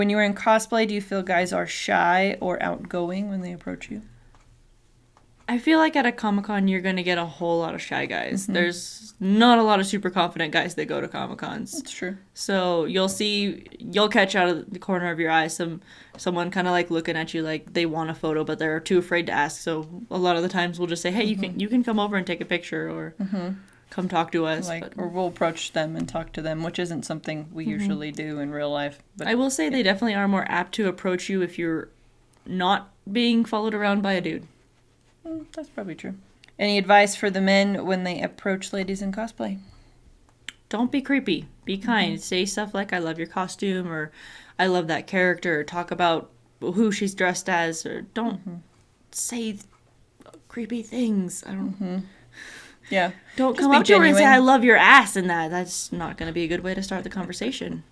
When you were in cosplay, do you feel guys are shy or outgoing when they approach you? I feel like at a Comic-Con, you're going to get a whole lot of shy guys. There's not a lot of super confident guys that go to Comic-Cons. That's true. So you'll catch out of the corner of your eye someone kind of like looking at you like they want a photo, but they're too afraid to ask. So a lot of the times we'll just say, hey, you can come over and take a picture or come talk to us. Or we'll approach them and talk to them, which isn't something we usually do in real life. But I will say they definitely are more apt to approach you if you're not being followed around by a dude. That's probably true. Any advice for the men when they approach ladies in cosplay? Don't be creepy. Be kind. Say stuff like, I love your costume, or I love that character, or talk about who she's dressed as, or don't say creepy things. I don't... Yeah. Don't Just come be up to her and say, genuine. I love your ass and that. That's not going to be a good way to start the conversation.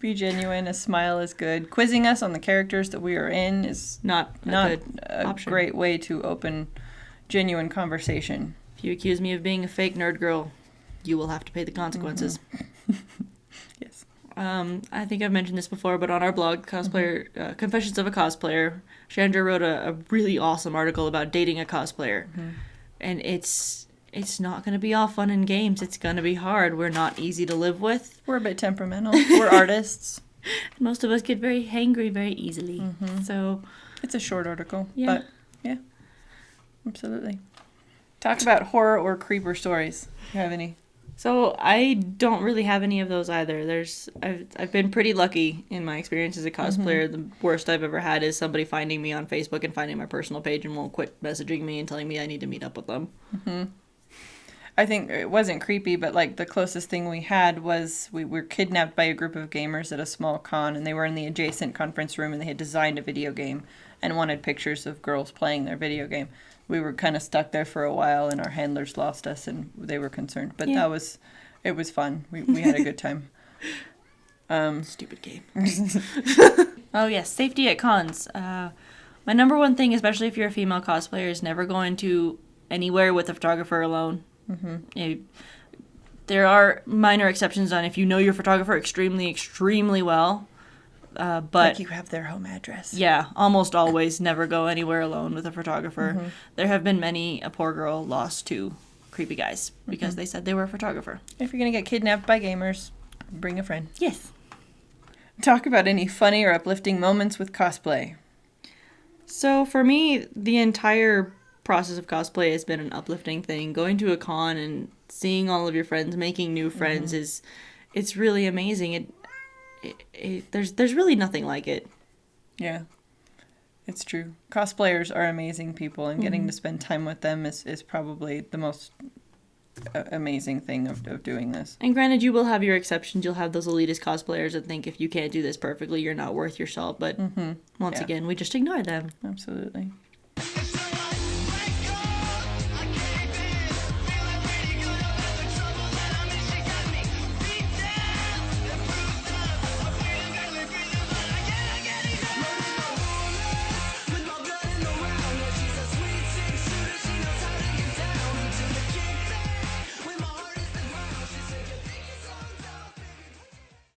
Be genuine. A smile is good. Quizzing us on the characters that we are in is Not a not good a option. great way to open genuine conversation. If you accuse me of being a fake nerd girl, you will have to pay the consequences. Yes. I think I've mentioned this before, but on our blog, Cosplayer, Confessions of a Cosplayer, Chandra wrote a really awesome article about dating a cosplayer. And it's not going to be all fun and games. It's going to be hard. We're not easy to live with. We're a bit temperamental. We're artists. Most of us get very hangry very easily. So It's a short article. Yeah. But, yeah. Absolutely. Talk about horror or creeper stories. Do you have any? So I don't really have any of those either. I've been pretty lucky in my experience as a cosplayer. The worst I've ever had is somebody finding me on Facebook and finding my personal page and won't quit messaging me and telling me I need to meet up with them. I think it wasn't creepy, but like the closest thing we had was we were kidnapped by a group of gamers at a small con, and they were in the adjacent conference room, and they had designed a video game and wanted pictures of girls playing their video game. We were kind of stuck there for a while, and our handlers lost us, and they were concerned. But it was fun. We had a good time. Stupid game. Oh yes, safety at cons. My number one thing, especially if you're a female cosplayer, is never going to anywhere with a photographer alone. There are minor exceptions on if you know your photographer extremely, extremely well. But Like you have their home address. yeah, almost always never go anywhere alone with a photographer. There have been many a poor girl lost to creepy guys because they said they were a photographer. If you're going to get kidnapped by gamers, bring a friend. Yes. Talk about any funny or uplifting moments with cosplay. So for me, the entire process of cosplay has been an uplifting thing. Going to a con and seeing all of your friends, making new friends it's really amazing. There's really nothing like it. Yeah, it's true. Cosplayers are amazing people, and getting to spend time with them is probably the most amazing thing of doing this. And granted, you will have your exceptions. You'll have those elitist cosplayers that think if you can't do this perfectly, you're not worth your salt. But once again, we just ignore them. Absolutely.